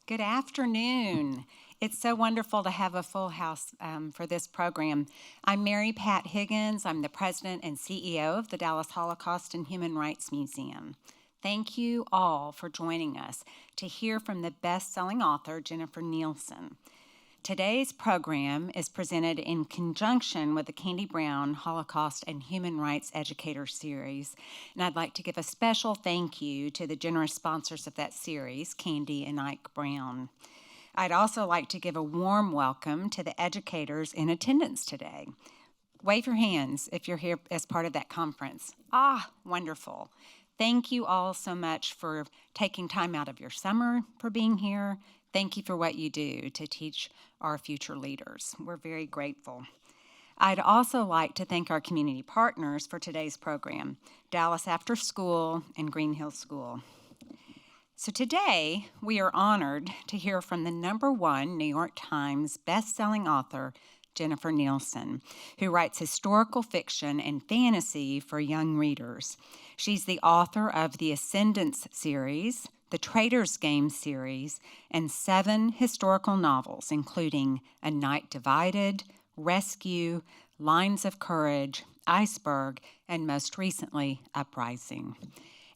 Good afternoon. It's so wonderful to have a full house for this program. I'm Mary Pat Higgins. I'm the president and CEO of the Dallas Holocaust and Human Rights Museum. Thank you all for joining us to hear from the best-selling author, Jennifer Nielsen. Today's program is presented in conjunction with the Candy Brown Holocaust and Human Rights Educator Series, and I'd like to give a special thank you to the generous sponsors of that series, Candy and Ike Brown. I'd also like to give a warm welcome to the educators in attendance today. Wave your hands if you're here as part of that conference. Wonderful. Thank you all so much for taking time out of your summer for being here. Thank you for what you do to teach our future leaders. We're very grateful. I'd also like to thank our community partners for today's program, Dallas After School and Green Hill School. So today, we are honored to hear from the #1 New York Times best-selling author, Jennifer Nielsen, who writes historical fiction and fantasy for young readers. She's the author of the Ascendance series, the Traitor's Game series, and 7 historical novels, including A Night Divided, Rescue, Lines of Courage, Iceberg, and most recently, Uprising.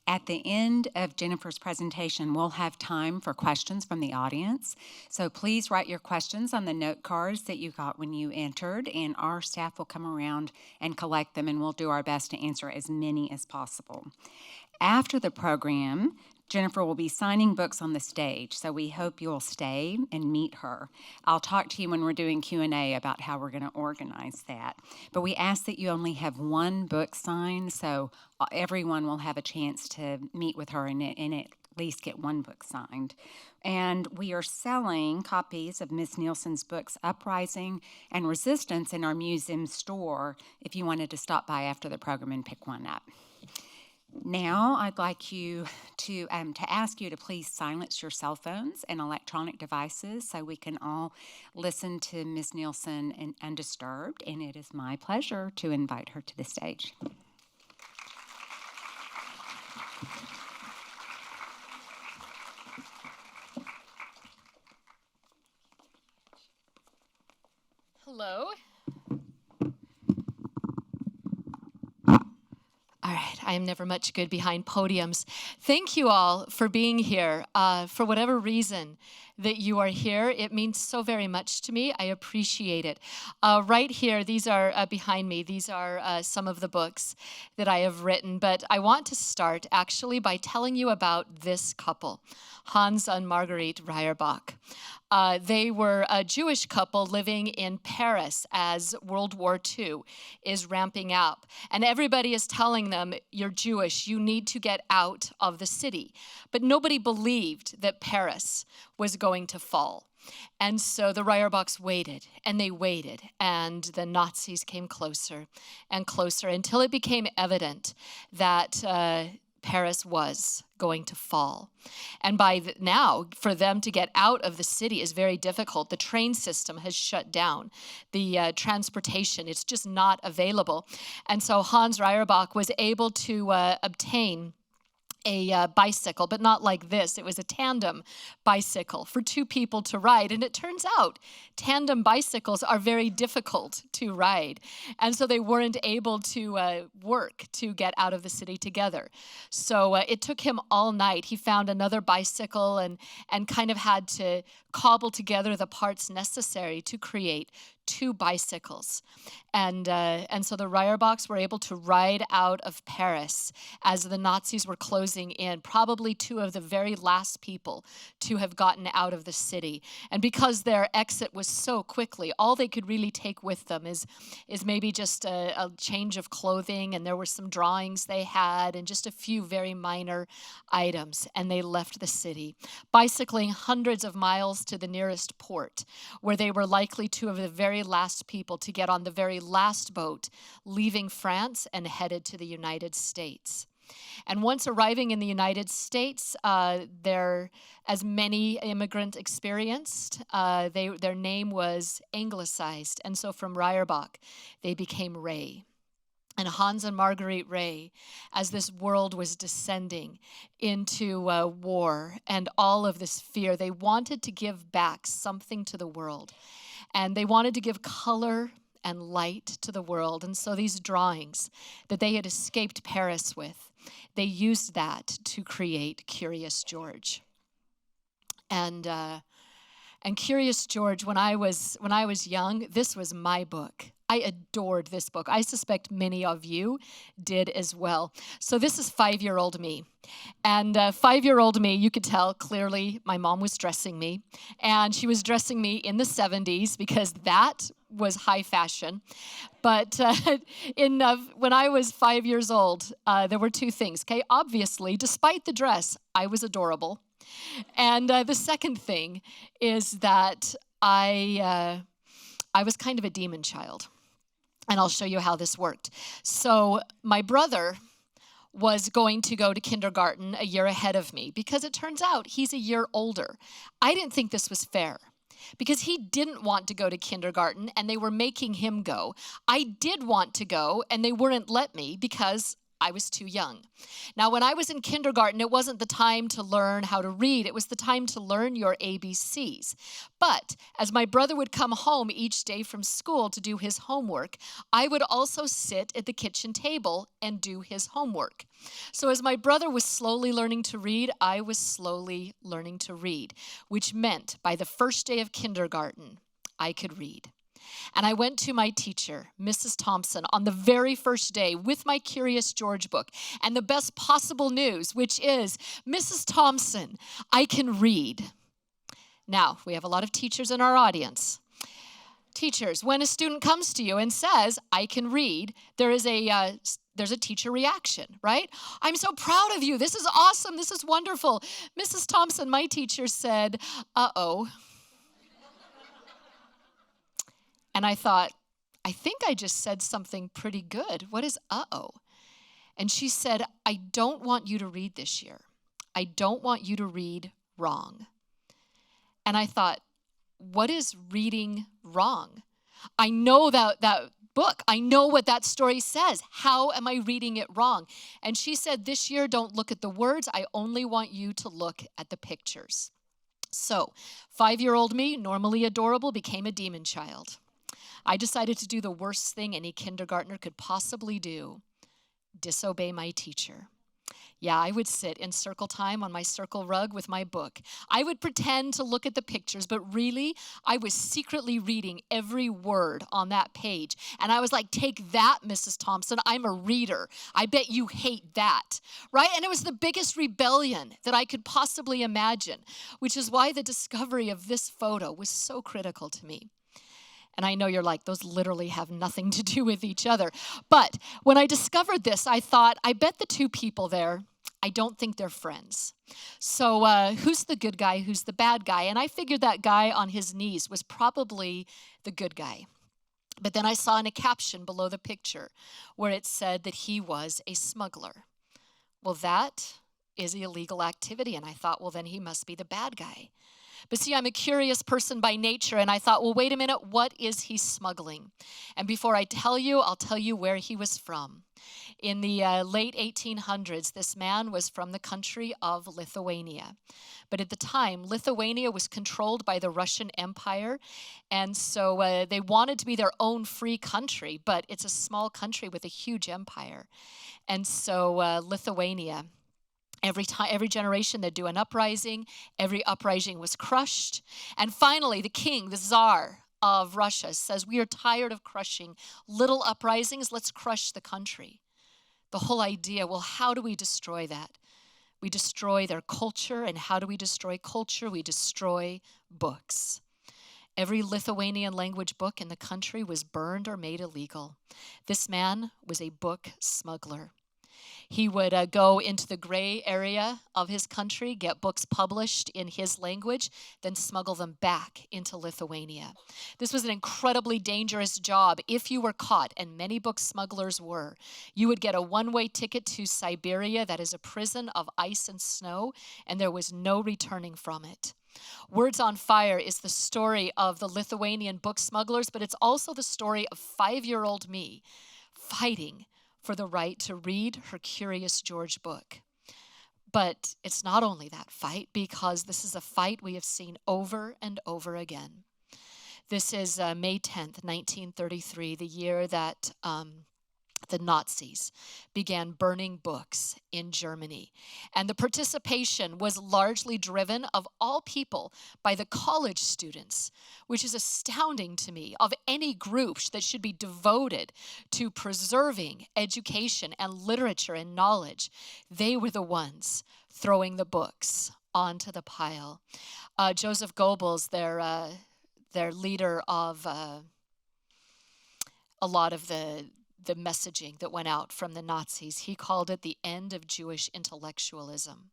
At the end of Jennifer's presentation, we'll have time for questions from the audience. So please write your questions on the note cards that you got when you entered, and our staff will come around and collect them, and we'll do our best to answer as many as possible. After the program, Jennifer will be signing books on the stage, so we hope you'll stay and meet her. I'll talk to you when we're doing Q&A about how we're going to organize that. But we ask that you only have one book signed, so everyone will have a chance to meet with her and at least get one book signed. And we are selling copies of Ms. Nielsen's books Uprising and Resistance in our museum store if you wanted to stop by after the program and pick one up. Now, I'd like you to ask you to please silence your cell phones and electronic devices so we can all listen to Ms. Nielsen undisturbed, and it is my pleasure to invite her to the stage. Hello. All right, I am never much good behind podiums. Thank you all for being here. For whatever reason that you are here, it means so very much to me. I appreciate it. Right here, these are behind me. These are some of the books that I have written. But I want to start actually by telling you about this couple, Hans and Marguerite Reyerbach. They were a Jewish couple living in Paris as World War II is ramping up. And everybody is telling them, you're Jewish, you need to get out of the city. But nobody believed that Paris was going to fall. And so the Reyerbachs waited, and they waited, and the Nazis came closer and closer until it became evident that Paris was going to fall. And by now, for them to get out of the city is very difficult. The train system has shut down. The transportation, it's just not available. And so Hans Reyerbach was able to obtain a bicycle, but not like this. It was a tandem bicycle for 2 people to ride. And it turns out tandem bicycles are very difficult to ride. And so they weren't able to work to get out of the city together. So it took him all night. He found another bicycle and kind of had to cobble together the parts necessary to create 2 bicycles. And so the Reyerbachs were able to ride out of Paris as the Nazis were closing in, probably 2 of the very last people to have gotten out of the city. And because their exit was so quickly, all they could really take with them is maybe just a change of clothing, and there were some drawings they had and just a few very minor items, and they left the city, bicycling hundreds of miles to the nearest port, where they were likely 2 of the very last people to get on the very last boat leaving France and headed to the United States. And once arriving in the United States, as many immigrants experienced, their name was anglicized. And so from Reyerbach, they became Ray. and Hans and Marguerite Ray, as this world was descending into war and all of this fear, they wanted to give back something to the world. And they wanted to give color and light to the world. And so these drawings that they had escaped Paris with, they used that to create Curious George. And Curious George, when I was young, this was my book. I adored this book. I suspect many of you did as well. So this is 5-year-old me. And 5-year-old me, you could tell clearly my mom was dressing me. And she was dressing me in the 70s because that was high fashion. But when I was 5 years old, there were two things. Okay, obviously, despite the dress, I was adorable. And the second thing is that I was kind of a demon child. And I'll show you how this worked. So my brother was going to go to kindergarten a year ahead of me because it turns out he's a year older. I didn't think this was fair because he didn't want to go to kindergarten and they were making him go. I did want to go and they wouldn't let me because I was too young. Now, when I was in kindergarten, it wasn't the time to learn how to read. It was the time to learn your ABCs. But as my brother would come home each day from school to do his homework, I would also sit at the kitchen table and do his homework. So as my brother was slowly learning to read, I was slowly learning to read, which meant by the first day of kindergarten, I could read. And I went to my teacher, Mrs. Thompson, on the very first day with my Curious George book and the best possible news, which is, Mrs. Thompson, I can read. Now, we have a lot of teachers in our audience. Teachers, when a student comes to you and says, I can read, there's a teacher reaction, right? I'm so proud of you. This is awesome. This is wonderful. Mrs. Thompson, my teacher, said, uh-oh. And I thought, I think I just said something pretty good. What is uh-oh? And she said, I don't want you to read this year. I don't want you to read wrong. And I thought, what is reading wrong? I know that book. I know what that story says. How am I reading it wrong? And she said, this year, don't look at the words. I only want you to look at the pictures. So 5-year-old me, normally adorable, became a demon child. I decided to do the worst thing any kindergartner could possibly do, disobey my teacher. Yeah, I would sit in circle time on my circle rug with my book. I would pretend to look at the pictures, but really, I was secretly reading every word on that page. And I was like, take that, Mrs. Thompson. I'm a reader. I bet you hate that, right? And it was the biggest rebellion that I could possibly imagine, which is why the discovery of this photo was so critical to me. And I know you're like, those literally have nothing to do with each other. But when I discovered this, I thought, I bet the two people there, I don't think they're friends. So who's the good guy? Who's the bad guy? And I figured that guy on his knees was probably the good guy. But then I saw in a caption below the picture where it said that he was a smuggler. Well, that is illegal activity. And I thought, well, then he must be the bad guy. But see, I'm a curious person by nature, and I thought, well, wait a minute, what is he smuggling? And before I tell you, I'll tell you where he was from. In the late 1800s, this man was from the country of Lithuania. But at the time, Lithuania was controlled by the Russian Empire, and so they wanted to be their own free country, but it's a small country with a huge empire. And so Lithuania, every generation they'd do an uprising. Every uprising was crushed. And finally, the king, the Tsar of Russia, says, we are tired of crushing little uprisings. Let's crush the country. The whole idea, well, how do we destroy that? We destroy their culture. And how do we destroy culture? We destroy books. Every Lithuanian language book in the country was burned or made illegal. This man was a book smuggler. He would go into the gray area of his country, get books published in his language, then smuggle them back into Lithuania. This was an incredibly dangerous job. If you were caught, and many book smugglers were, you would get a one-way ticket to Siberia, that is a prison of ice and snow, and there was no returning from it. Words on Fire is the story of the Lithuanian book smugglers, but it's also the story of 5-year-old me fighting for the right to read her Curious George book. But it's not only that fight, because this is a fight we have seen over and over again. This is May 10th, 1933, the year that the Nazis began burning books in Germany. And the participation was largely driven, of all people, by the college students, which is astounding to me, of any group that should be devoted to preserving education and literature and knowledge. They were the ones throwing the books onto the pile. Joseph Goebbels, their leader of a lot of the messaging that went out from the Nazis, he called it the end of Jewish intellectualism,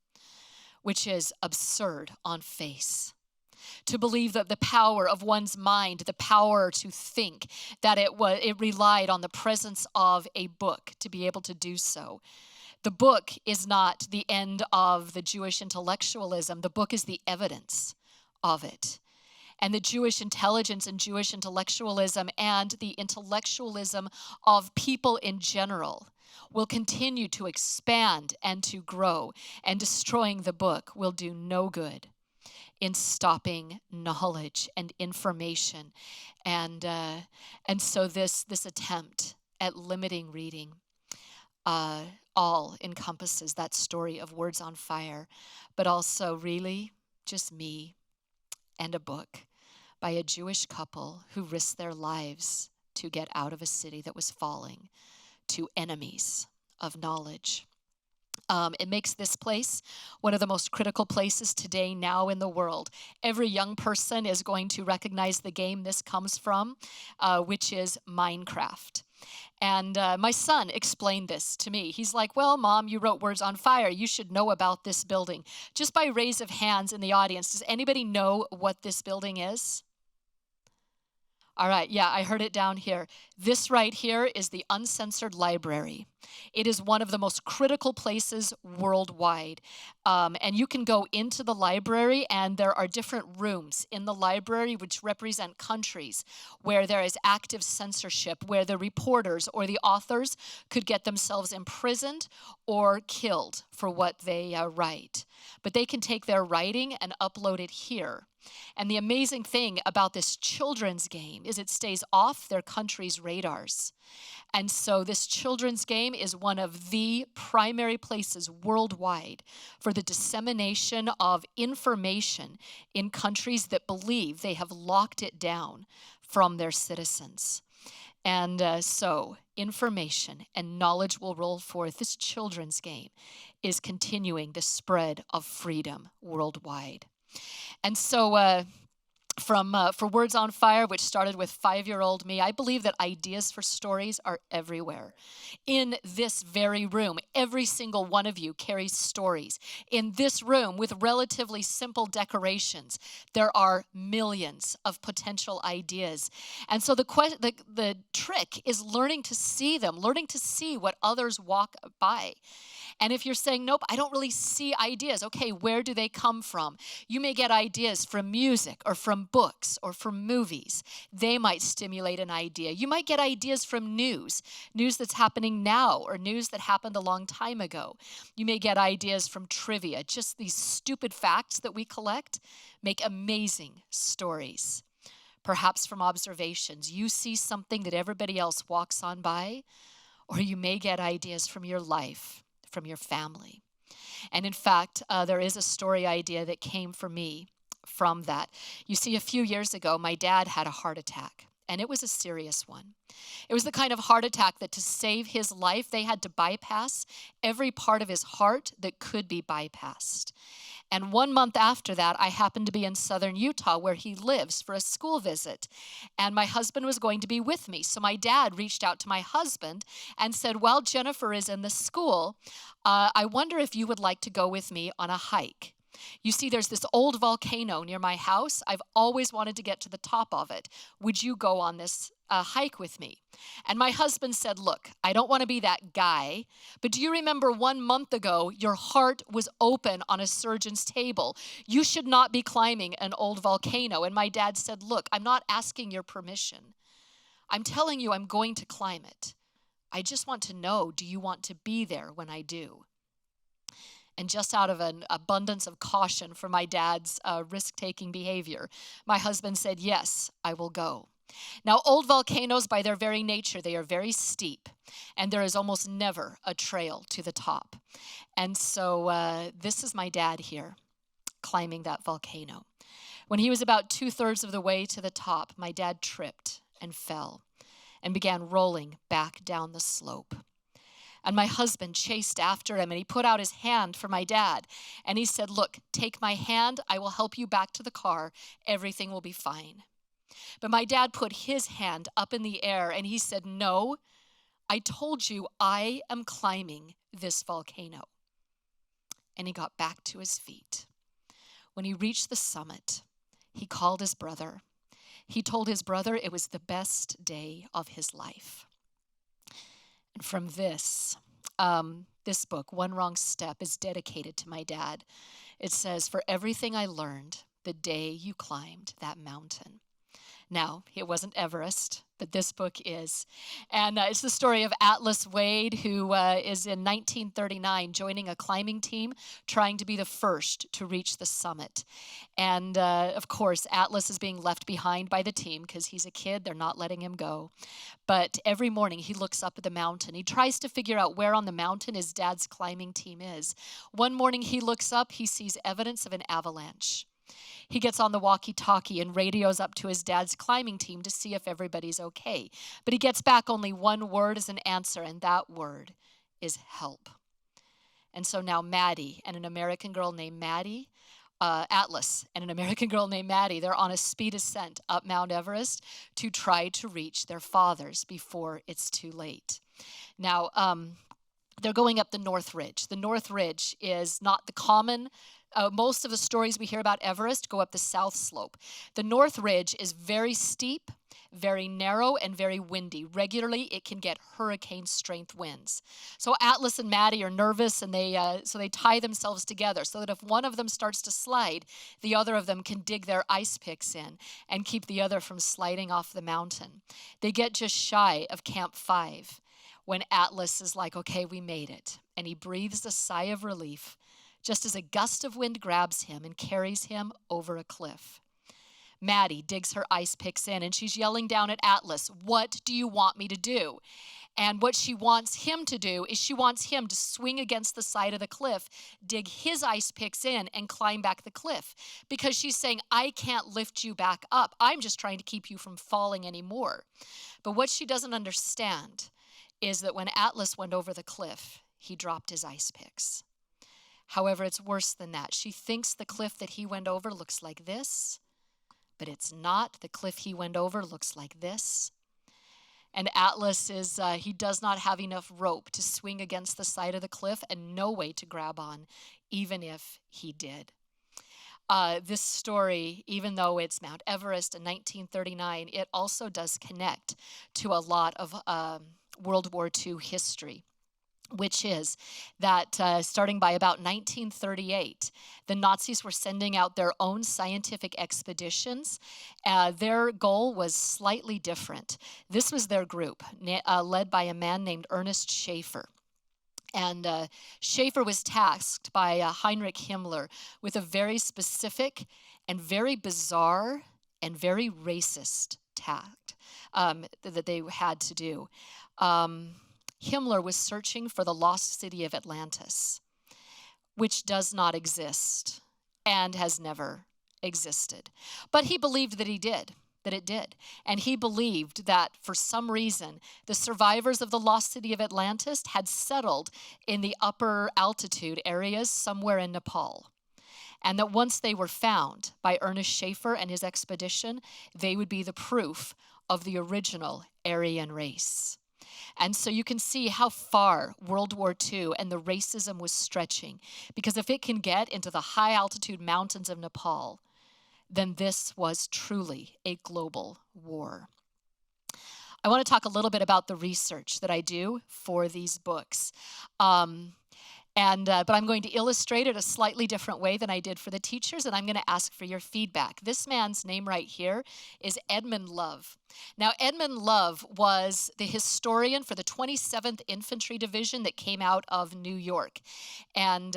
which is absurd on face. To believe that the power of one's mind, the power to think, that it relied on the presence of a book to be able to do so. The book is not the end of the Jewish intellectualism. The book is the evidence of it. And the Jewish intelligence and Jewish intellectualism and the intellectualism of people in general will continue to expand and to grow, and destroying the book will do no good in stopping knowledge and information. And so this attempt at limiting reading all encompasses that story of Words on Fire, but also really just me and a book by a Jewish couple who risked their lives to get out of a city that was falling to enemies of knowledge. It makes this place one of the most critical places today now in the world. Every young person is going to recognize the game this comes from, which is Minecraft. And my son explained this to me. He's like, well, Mom, you wrote Words on Fire. You should know about this building. Just by raise of hands in the audience, does anybody know what this building is? All right, yeah, I heard it down here. This right here is the Uncensored Library. It is one of the most critical places worldwide. And you can go into the library, and there are different rooms in the library which represent countries where there is active censorship, where the reporters or the authors could get themselves imprisoned or killed for what they write. But they can take their writing and upload it here. And the amazing thing about this children's game is it stays off their country's radars. And so this children's game is one of the primary places worldwide for the dissemination of information in countries that believe they have locked it down from their citizens. And so information and knowledge will roll forth. This children's game is continuing the spread of freedom worldwide. And so for Words on Fire, which started with 5-year-old me, I believe that ideas for stories are everywhere. In this very room, every single one of you carries stories. In this room, with relatively simple decorations, there are millions of potential ideas. And so the trick is learning to see them, learning to see what others walk by. And if you're saying, nope, I don't really see ideas, okay, where do they come from? You may get ideas from music or from books or from movies. They might stimulate an idea. You might get ideas from news that's happening now or news that happened a long time ago. You may get ideas from trivia. Just these stupid facts that we collect make amazing stories. Perhaps from observations. You see something that everybody else walks on by, or you may get ideas from your life, from your family. And in fact, there is a story idea that came for me from that. You see, a few years ago, my dad had a heart attack, and it was a serious one. It was the kind of heart attack that to save his life, they had to bypass every part of his heart that could be bypassed. And 1 month after that, I happened to be in southern Utah where he lives for a school visit. And my husband was going to be with me. So my dad reached out to my husband and said, while Jennifer is in the school, I wonder if you would like to go with me on a hike. You see, there's this old volcano near my house. I've always wanted to get to the top of it. Would you go on this hike with me? And my husband said, look, I don't want to be that guy, but do you remember 1 month ago, your heart was open on a surgeon's table? You should not be climbing an old volcano. And my dad said, look, I'm not asking your permission. I'm telling you I'm going to climb it. I just want to know, do you want to be there when I do? And just out of an abundance of caution for my dad's risk-taking behavior, my husband said, yes, I will go. Now, old volcanoes, by their very nature, they are very steep, and there is almost never a trail to the top. And so this is my dad here, climbing that volcano. When he was about 2/3 of the way to the top, my dad tripped and fell and began rolling back down the slope. And my husband chased after him, and he put out his hand for my dad. And he said, look, take my hand. I will help you back to the car. Everything will be fine. But my dad put his hand up in the air, and he said, no, I told you I am climbing this volcano. And he got back to his feet. When he reached the summit, he called his brother. He told his brother it was the best day of his life. And from this book, One Wrong Step, is dedicated to my dad. It says, for everything I learned the day you climbed that mountain. Now, it wasn't Everest, but this book is. And it's the story of Atlas Wade, who is in 1939 joining a climbing team, trying to be the first to reach the summit. And of course, Atlas is being left behind by the team because he's a kid. They're not letting him go. But every morning he looks up at the mountain. He tries to figure out where on the mountain his dad's climbing team is. One morning he looks up, he sees evidence of an avalanche. He gets on the walkie-talkie and radios up to his dad's climbing team to see if everybody's okay. But he gets back only one word as an answer, and that word is help. And so now Maddie and an American girl named Maddie, Atlas and an American girl named Maddie, they're on a speed ascent up Mount Everest to try to reach their fathers before it's too late. Now, they're going up the North Ridge. The North Ridge is not the common. Most of the stories we hear about Everest go up the south slope. The North Ridge is very steep, very narrow, and very windy. Regularly, it can get hurricane-strength winds. So Atlas and Maddie are nervous, and so they tie themselves together so that if one of them starts to slide, the other of them can dig their ice picks in and keep the other from sliding off the mountain. They get just shy of Camp 5 when Atlas is like, okay, we made it. And he breathes a sigh of relief just as a gust of wind grabs him and carries him over a cliff. Maddie digs her ice picks in, and she's yelling down at Atlas, what do you want me to do? And what she wants him to do is she wants him to swing against the side of the cliff, dig his ice picks in, and climb back the cliff. Because she's saying, I can't lift you back up. I'm just trying to keep you from falling anymore. But what she doesn't understand is that when Atlas went over the cliff, he dropped his ice picks. However, it's worse than that. She thinks the cliff that he went over looks like this, but it's not. The cliff he went over looks like this. And Atlas he does not have enough rope to swing against the side of the cliff and no way to grab on, even if he did. This story, even though it's Mount Everest in 1939, it also does connect to a lot of World War II history, which is that starting by about 1938, the Nazis were sending out their own scientific expeditions. Their goal was slightly different. This was their group, led by a man named Ernest Schaefer. And Schaefer was tasked by Heinrich Himmler with a very specific and very bizarre and very racist task that they had to do. Himmler was searching for the lost city of Atlantis, which does not exist and has never existed. But he believed that it did. And he believed that for some reason, the survivors of the lost city of Atlantis had settled in the upper altitude areas somewhere in Nepal. And that once they were found by Ernest Schaefer and his expedition, they would be the proof of the original Aryan race. And so you can see how far World War II and the racism was stretching. Because if it can get into the high altitude mountains of Nepal, then this was truly a global war. I want to talk a little bit about the research that I do for these books. But I'm going to illustrate it a slightly different way than I did for the teachers, and I'm going to ask for your feedback. This man's name right here is Edmund Love. Now, Edmund Love was the historian for the 27th Infantry Division that came out of New York. And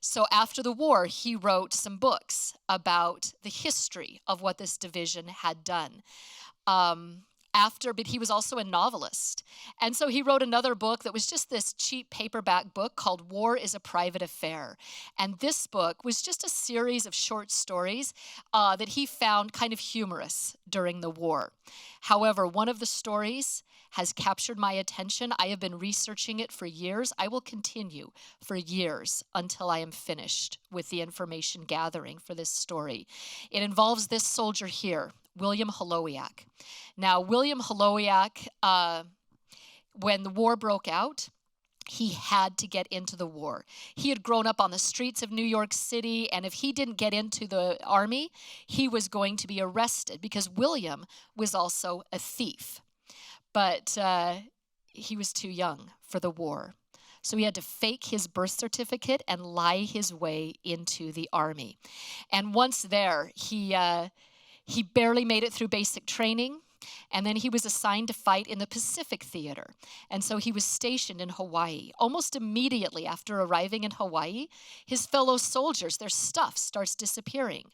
so after the war, he wrote some books about the history of what this division had done. But he was also a novelist. And so he wrote another book that was just this cheap paperback book called War is a Private Affair. And this book was just a series of short stories that he found kind of humorous during the war. However, one of the stories has captured my attention. I have been researching it for years. I will continue for years until I am finished with the information gathering for this story. It involves this soldier here, William Holowiak. Now, William Holowiak, when the war broke out, he had to get into the war. He had grown up on the streets of New York City, and if he didn't get into the army, he was going to be arrested because William was also a thief. But he was too young for the war. So he had to fake his birth certificate and lie his way into the army. And once there, he barely made it through basic training, and then he was assigned to fight in the Pacific Theater. And so he was stationed in Hawaii. Almost immediately after arriving in Hawaii, his fellow soldiers, their stuff starts disappearing.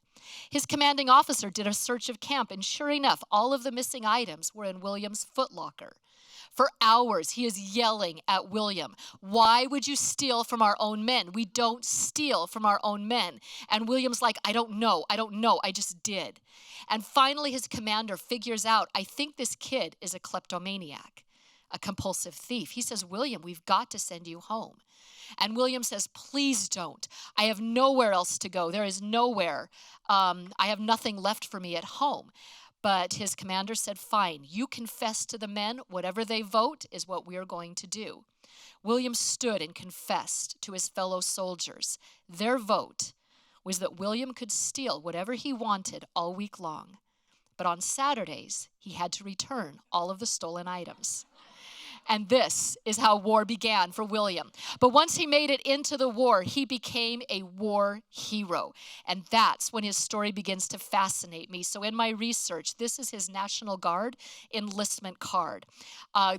His commanding officer did a search of camp, and sure enough, all of the missing items were in William's footlocker. For hours, he is yelling at William, "Why would you steal from our own men? We don't steal from our own men." And William's like, I don't know, I just did. And finally, his commander figures out, I think this kid is a kleptomaniac, a compulsive thief. He says, "William, we've got to send you home." And William says, "Please don't. I have nowhere else to go. There is nowhere. I have nothing left for me at home." But his commander said, "Fine, you confess to the men. Whatever they vote is what we're going to do." William stood and confessed to his fellow soldiers. Their vote was that William could steal whatever he wanted all week long. But on Saturdays, he had to return all of the stolen items. And this is how war began for William. But once he made it into the war, he became a war hero. And that's when his story begins to fascinate me. So in my research, this is his National Guard enlistment card.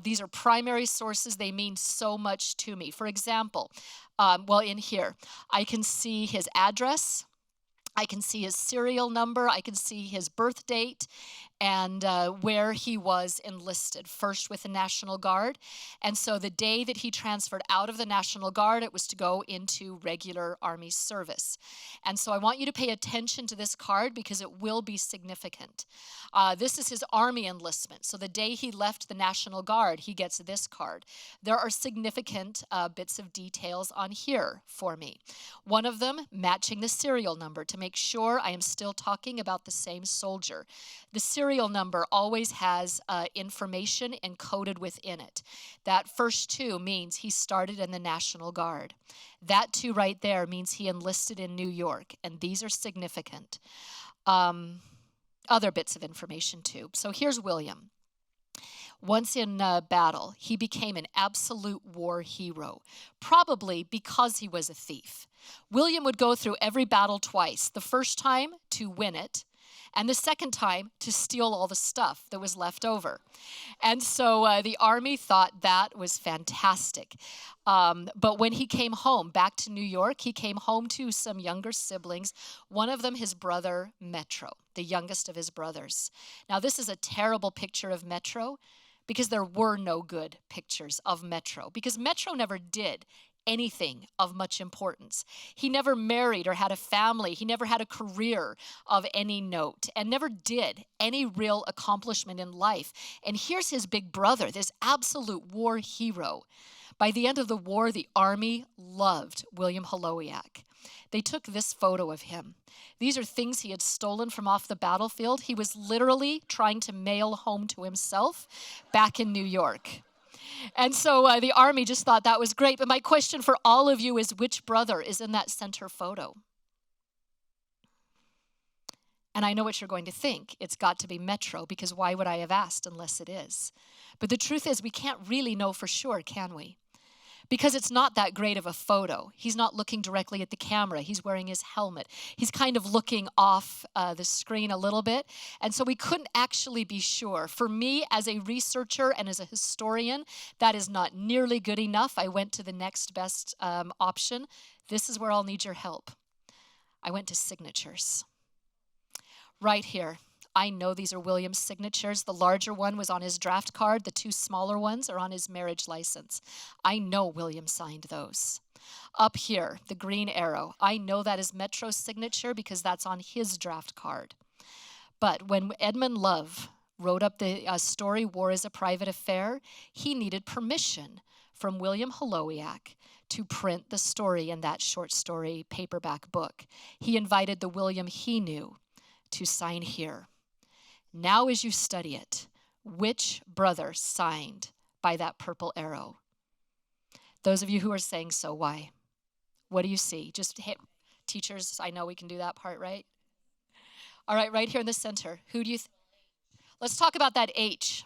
These are primary sources. They mean so much to me. For example, in here, I can see his address. I can see his serial number, I can see his birth date, and where he was enlisted, first with the National Guard. And so the day that he transferred out of the National Guard, it was to go into regular Army service. And so I want you to pay attention to this card because it will be significant. This is his Army enlistment. So the day he left the National Guard, he gets this card. There are significant bits of details on here for me. One of them matching the serial number to make sure I am still talking about the same soldier. The serial number always has information encoded within it. That first 2 means he started in the National Guard. That 2 right there means he enlisted in New York, and these are significant. Other bits of information too. So here's William. Once in battle, he became an absolute war hero, probably because he was a thief. William would go through every battle twice, the first time to win it, and the second time to steal all the stuff that was left over. And so the Army thought that was fantastic. But when he came home, back to New York, he came home to some younger siblings, one of them his brother, Metro, the youngest of his brothers. Now, this is a terrible picture of Metro because there were no good pictures of Metro, because Metro never did anything of much importance. He never married or had a family. He never had a career of any note and never did any real accomplishment in life. And here's his big brother, this absolute war hero. By the end of the war, the Army loved William Holowiak. They took this photo of him. These are things he had stolen from off the battlefield. He was literally trying to mail home to himself back in New York. And so the Army just thought that was great. But my question for all of you is, which brother is in that center photo? And I know what you're going to think. It's got to be Metro, because why would I have asked unless it is? But the truth is, we can't really know for sure, can we? because it's not that great of a photo. He's not looking directly at the camera. He's wearing his helmet. He's kind of looking off the screen a little bit. And so we couldn't actually be sure. For me, as a researcher and as a historian, that is not nearly good enough. I went to the next best option. This is where I'll need your help. I went to signatures. Right here. I know these are William's signatures. The larger one was on his draft card. The two smaller ones are on his marriage license. I know William signed those. Up here, the green arrow. I know that is Metro's signature because that's on his draft card. But when Edmund Love wrote up the story, War is a Private Affair, he needed permission from William Holowiak to print the story in that short story paperback book. He invited the William he knew to sign here. Now as you study it, which brother signed by that purple arrow? Those of you who are saying so, why? What do you see? Just hit teachers, I know we can do that part, right? All right, right here in the center. Who do you let's talk about that H.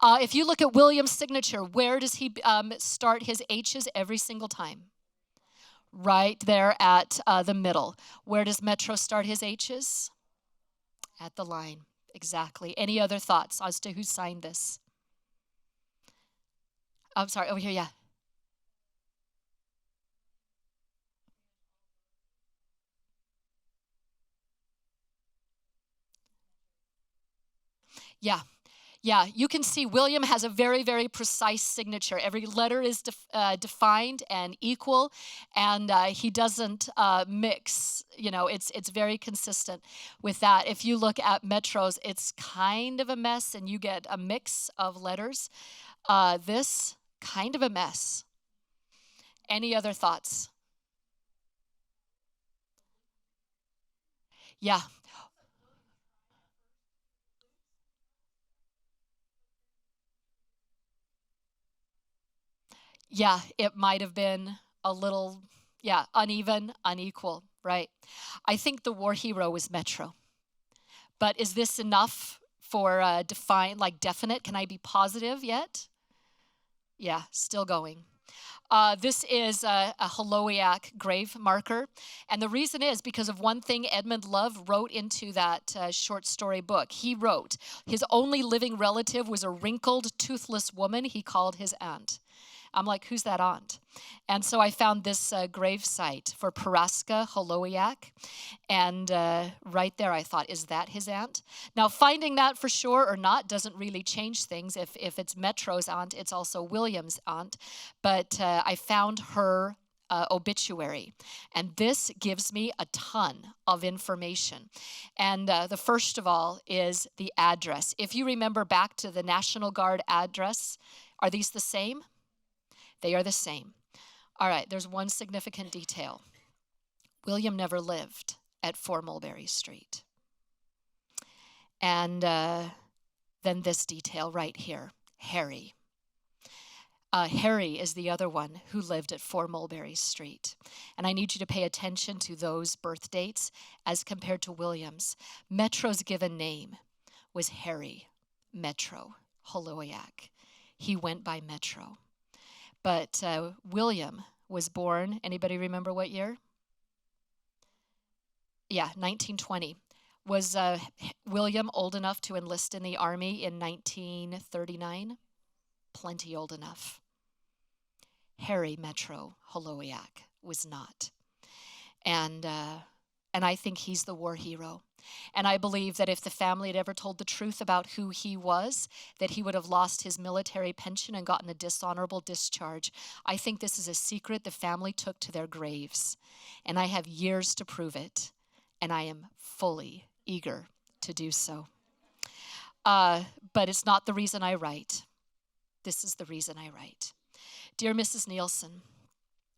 If you look at William's signature, where does he start his H's every single time? Right there at the middle. Where does Metro start his H's? At the line. Exactly. Any other thoughts as to who signed this? I'm sorry, over here, yeah. Yeah, you can see William has a very, very precise signature. Every letter is defined and equal, and he doesn't mix. You know, it's very consistent with that. If you look at Metro's, it's kind of a mess, and you get a mix of letters. This, kind of a mess. Any other thoughts? Yeah. Yeah, it might have been a little, uneven, unequal, right? I think the war hero was Metro. But is this enough for definite? Can I be positive yet? Yeah, still going. This is a Holowiak grave marker. And the reason is because of one thing Edmund Love wrote into that short story book. He wrote, his only living relative was a wrinkled, toothless woman he called his aunt. I'm like, who's that aunt? And so I found this grave site for Paraska Holowiak. And right there I thought, is that his aunt? Now, finding that for sure or not doesn't really change things. If it's Metro's aunt, it's also William's aunt. But I found her obituary. And this gives me a ton of information. And the first of all is the address. If you remember back to the National Guard address, are these the same? They are the same. All right, there's one significant detail. William never lived at 4 Mulberry Street. And then this detail right here, Harry. Harry is the other one who lived at 4 Mulberry Street. And I need you to pay attention to those birth dates as compared to William's. Metro's given name was Harry Metro Holowiak. He went by Metro. But William was born, anybody remember what year? Yeah, 1920. Was William old enough to enlist in the Army in 1939? Plenty old enough. Harry Metro Holowiak was not. And I think he's the war hero. And I believe that if the family had ever told the truth about who he was, that he would have lost his military pension and gotten a dishonorable discharge. I think this is a secret the family took to their graves. And I have years to prove it. And I am fully eager to do so. But it's not the reason I write. This is the reason I write. Dear Mrs. Nielsen,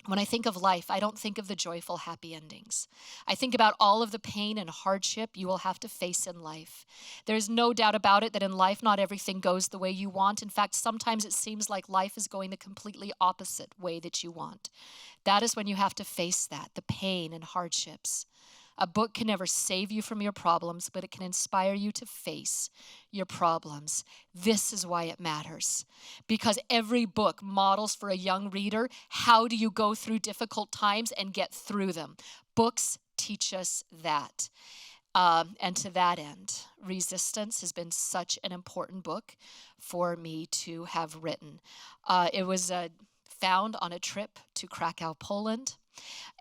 when I think of life, I don't think of the joyful, happy endings. I think about all of the pain and hardship you will have to face in life. There's no doubt about it that in life, not everything goes the way you want. In fact, sometimes it seems like life is going the completely opposite way that you want. That is when you have to face that, the pain and hardships. A book can never save you from your problems, but it can inspire you to face your problems. This is why it matters, because every book models for a young reader, how do you go through difficult times and get through them? Books teach us that. And to that end, Resistance has been such an important book for me to have written. It was found on a trip to Krakow, Poland.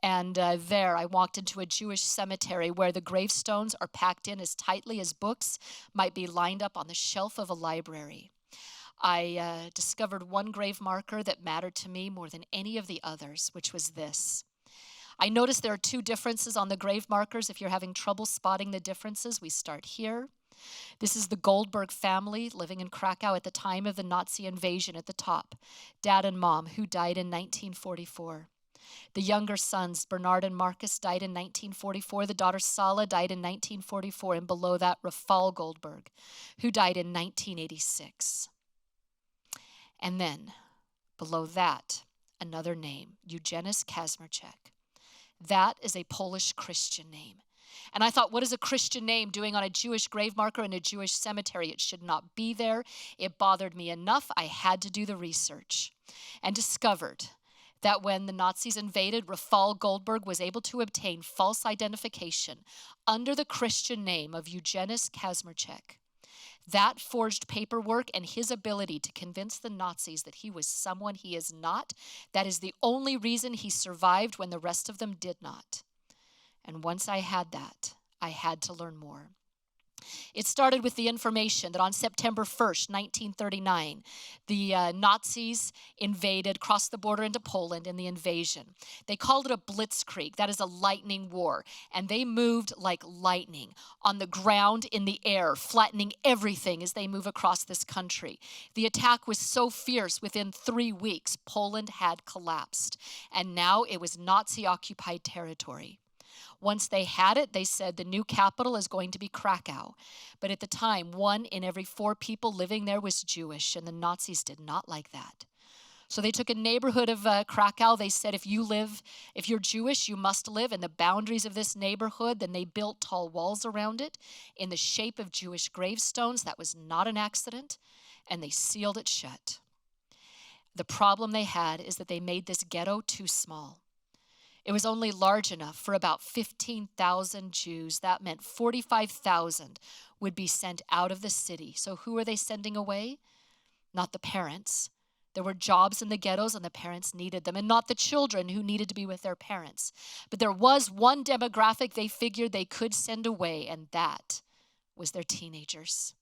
And there I walked into a Jewish cemetery where the gravestones are packed in as tightly as books might be lined up on the shelf of a library. I discovered one grave marker that mattered to me more than any of the others, which was this. I noticed there are two differences on the grave markers. If you're having trouble spotting the differences, we start here. This is the Goldberg family living in Krakow at the time of the Nazi invasion at the top. Dad and mom, who died in 1944. The younger sons, Bernard and Marcus, died in 1944. The daughter Sala died in 1944. And below that, Rafal Goldberg, who died in 1986. And then, below that, another name, Eugenis Kazmarczyk. That is a Polish Christian name. And I thought, what is a Christian name doing on a Jewish grave marker in a Jewish cemetery? It should not be there. It bothered me enough. I had to do the research and discovered that when the Nazis invaded, Rafal Goldberg was able to obtain false identification under the Christian name of Eugenis Kazmarczyk. That forged paperwork and his ability to convince the Nazis that he was someone he is not, that is the only reason he survived when the rest of them did not. And once I had that, I had to learn more. It started with the information that on September 1st, 1939, the Nazis crossed the border into Poland in the invasion. They called it a blitzkrieg, that is a lightning war, and they moved like lightning on the ground, in the air, flattening everything as they move across this country. The attack was so fierce, within 3 weeks, Poland had collapsed, and now it was Nazi-occupied territory. Once they had it, they said the new capital is going to be Krakow. But at the time, 1 in every 4 people living there was Jewish, and the Nazis did not like that. So they took a neighborhood of Krakow. They said, if you're Jewish, you must live in the boundaries of this neighborhood. Then they built tall walls around it in the shape of Jewish gravestones. That was not an accident. And they sealed it shut. The problem they had is that they made this ghetto too small. It was only large enough for about 15,000 Jews. That meant 45,000 would be sent out of the city. So who are they sending away? Not the parents. There were jobs in the ghettos and the parents needed them, and not the children who needed to be with their parents. But there was one demographic they figured they could send away, and that was their teenagers.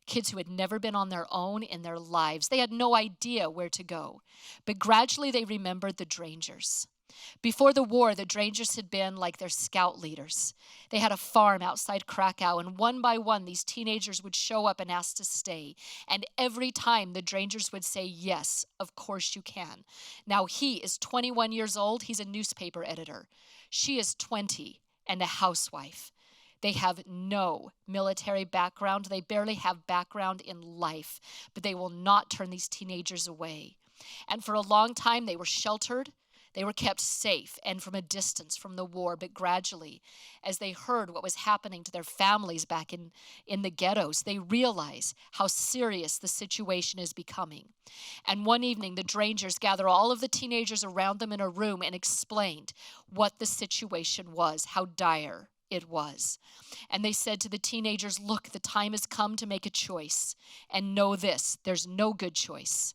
Kids who had never been on their own in their lives. They had no idea where to go. But gradually they remembered the Drangers. Before the war, the Drangers had been like their scout leaders. They had a farm outside Krakow, and one by one, these teenagers would show up and ask to stay. And every time, the Drangers would say, yes, of course you can. Now, he is 21 years old. He's a newspaper editor. She is 20 and a housewife. They have no military background. They barely have background in life, but they will not turn these teenagers away. And for a long time, they were sheltered. They were kept safe and from a distance from the war, but gradually, as they heard what was happening to their families back in the ghettos, they realized how serious the situation is becoming. And one evening, the Drangers gathered all of the teenagers around them in a room and explained what the situation was, how dire it was. And they said to the teenagers, look, the time has come to make a choice. And know this, there's no good choice.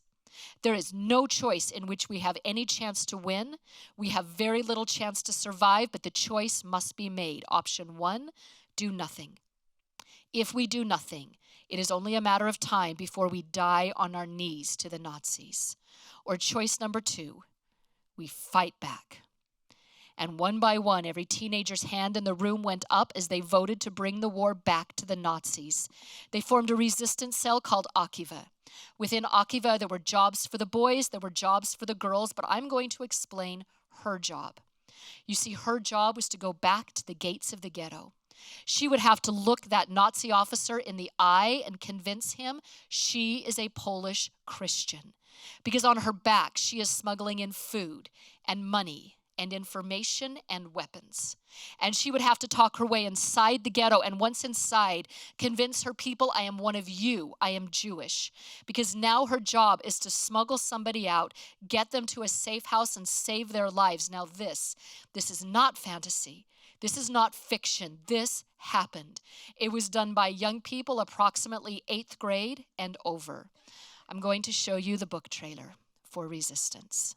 There is no choice in which we have any chance to win. We have very little chance to survive, but the choice must be made. Option 1, do nothing. If we do nothing, it is only a matter of time before we die on our knees to the Nazis. Or choice number 2, we fight back. And one by one, every teenager's hand in the room went up as they voted to bring the war back to the Nazis. They formed a resistance cell called Akiva. Within Akiva, there were jobs for the boys, there were jobs for the girls, but I'm going to explain her job. You see, her job was to go back to the gates of the ghetto. She would have to look that Nazi officer in the eye and convince him she is a Polish Christian. Because on her back, she is smuggling in food and money and information and weapons. And she would have to talk her way inside the ghetto, and once inside, convince her people, I am one of you, I am Jewish. Because now her job is to smuggle somebody out, get them to a safe house, and save their lives. Now this is not fantasy. This is not fiction. This happened. It was done by young people approximately 8th grade and over. I'm going to show you the book trailer for Resistance.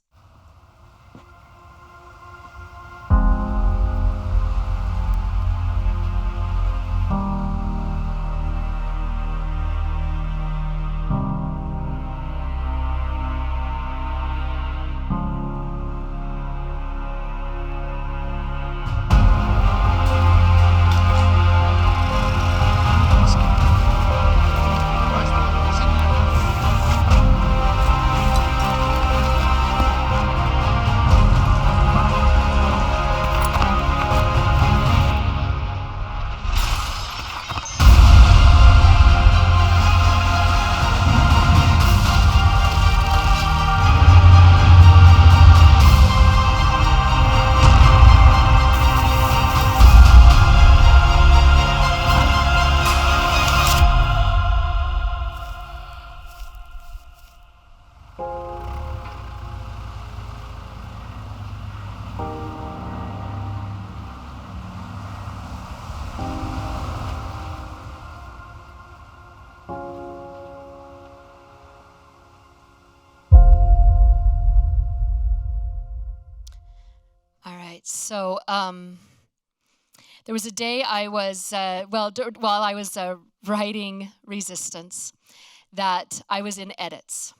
So there was a day I was, while I was writing Resistance, that I was in edits.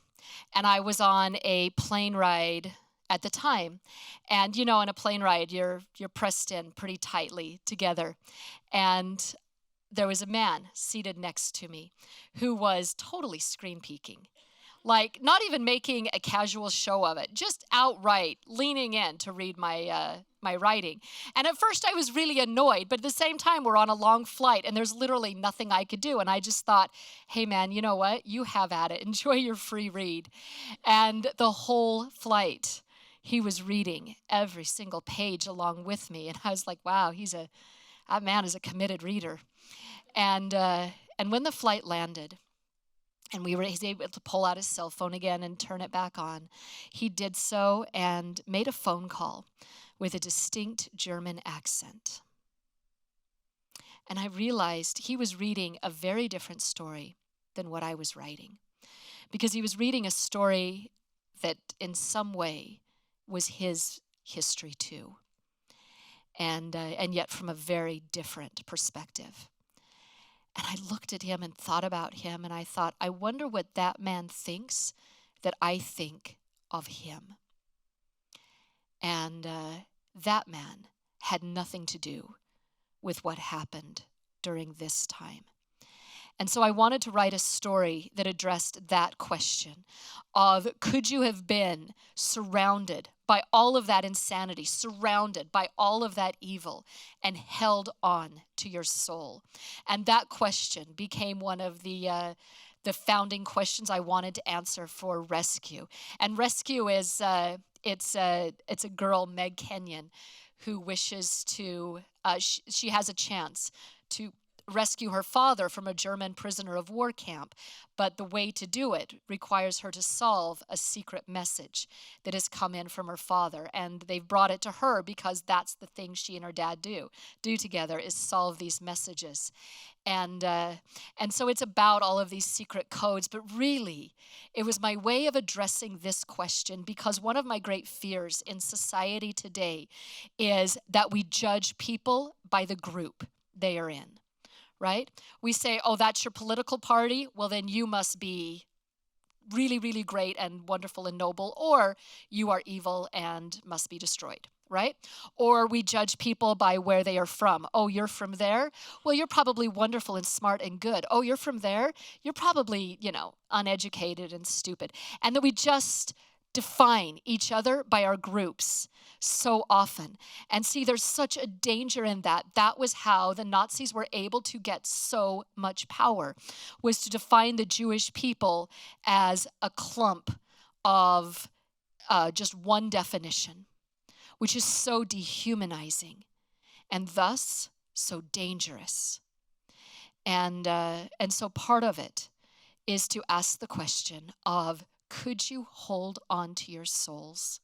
And I was on a plane ride at the time. And, you know, on a plane ride, you're pressed in pretty tightly together. And there was a man seated next to me who was totally screen peeking. Like, not even making a casual show of it, just outright leaning in to read my my writing. And at first I was really annoyed, but at the same time we're on a long flight and there's literally nothing I could do. And I just thought, hey man, you know what? You have at it. Enjoy your free read. And the whole flight, he was reading every single page along with me. And I was like, wow, that man is a committed reader. And when the flight landed, and he's able to pull out his cell phone again and turn it back on, he did so and made a phone call with a distinct German accent. And I realized he was reading a very different story than what I was writing, because he was reading a story that in some way was his history too, and yet from a very different perspective. And I looked at him and thought about him, and I thought, I wonder what that man thinks that I think of him. And that man had nothing to do with what happened during this time. And so I wanted to write a story that addressed that question of, could you have been surrounded by all of that insanity, surrounded by all of that evil, and held on to your soul? And that question became one of the founding questions I wanted to answer for Rescue. And Rescue is it's a girl, Meg Kenyon, who wishes to she has a chance to rescue her father from a German prisoner of war camp, but the way to do it requires her to solve a secret message that has come in from her father, and they've brought it to her because that's the thing she and her dad do together, is solve these messages. And so it's about all of these secret codes, but really it was my way of addressing this question, because one of my great fears in society today is that we judge people by the group they are in. Right? We say, oh, that's your political party. Well, then you must be really, really great and wonderful and noble, or you are evil and must be destroyed, right? Or we judge people by where they are from. Oh, you're from there? Well, you're probably wonderful and smart and good. Oh, you're from there? You're probably, uneducated and stupid. And that we just define each other by our groups so often. And see, there's such a danger in that. That was how the Nazis were able to get so much power, was to define the Jewish people as a clump of just one definition. which is so dehumanizing and thus so dangerous. And so part of it is to ask the question of, could you hold on to your souls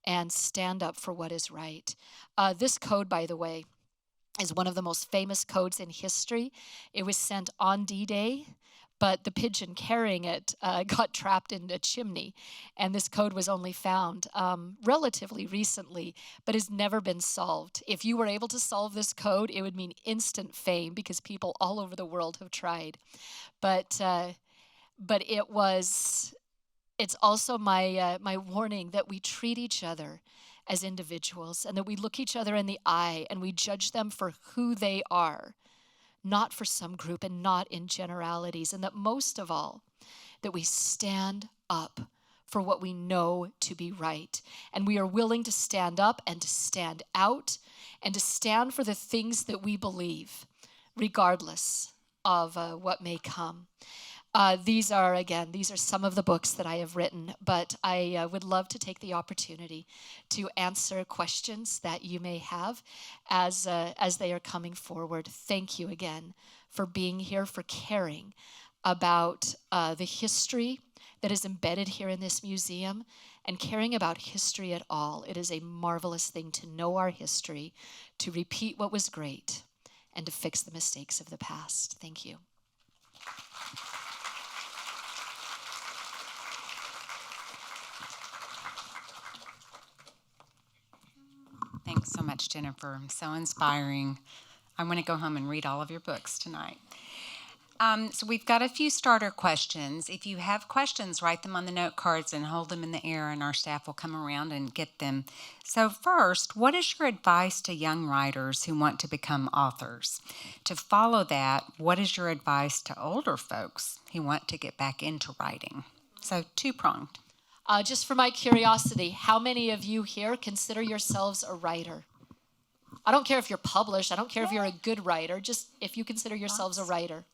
and stand up for what is right? This code, by the way, is one of the most famous codes in history. It was sent on D-Day, but the pigeon carrying it got trapped in a chimney. And this code was only found relatively recently, but has never been solved. If you were able to solve this code, it would mean instant fame because people all over the world have tried. But it's also my warning that we treat each other as individuals and that we look each other in the eye and we judge them for who they are, not for some group and not in generalities. And that most of all, that we stand up for what we know to be right. And we are willing to stand up and to stand out and to stand for the things that we believe, regardless of what may come. These are some of the books that I have written, but I would love to take the opportunity to answer questions that you may have as they are coming forward. Thank you again for being here, for caring about the history that is embedded here in this museum and caring about history at all. It is a marvelous thing to know our history, to repeat what was great, and to fix the mistakes of the past. Thank you. Thanks so much, Jennifer. So inspiring. I want to go home and read all of your books tonight. So we've got a few starter questions. If you have questions, write them on the note cards and hold them in the air, and our staff will come around and get them. So first, what is your advice to young writers who want to become authors? To follow that, what is your advice to older folks who want to get back into writing? So two-pronged. Just for my curiosity, how many of you here consider yourselves a writer? I don't care if you're published. I don't care if you're a good writer. Just if you consider yourselves a writer.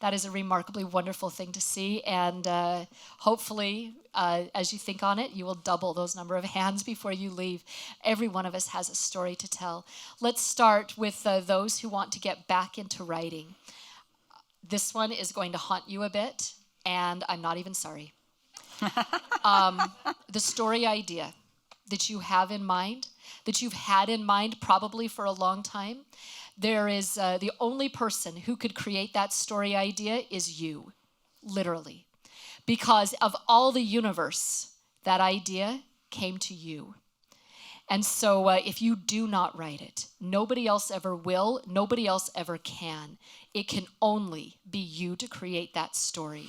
That is a remarkably wonderful thing to see. And hopefully, as you think on it, you will double those number of hands before you leave. Every one of us has a story to tell. Let's start with those who want to get back into writing. This one is going to haunt you a bit, and I'm not even sorry. The story idea that you have in mind, that you've had in mind probably for a long time, there is the only person who could create that story idea is you, literally. Because of all the universe, that idea came to you. And so if you do not write it, nobody else ever will, nobody else ever can. It can only be you to create that story.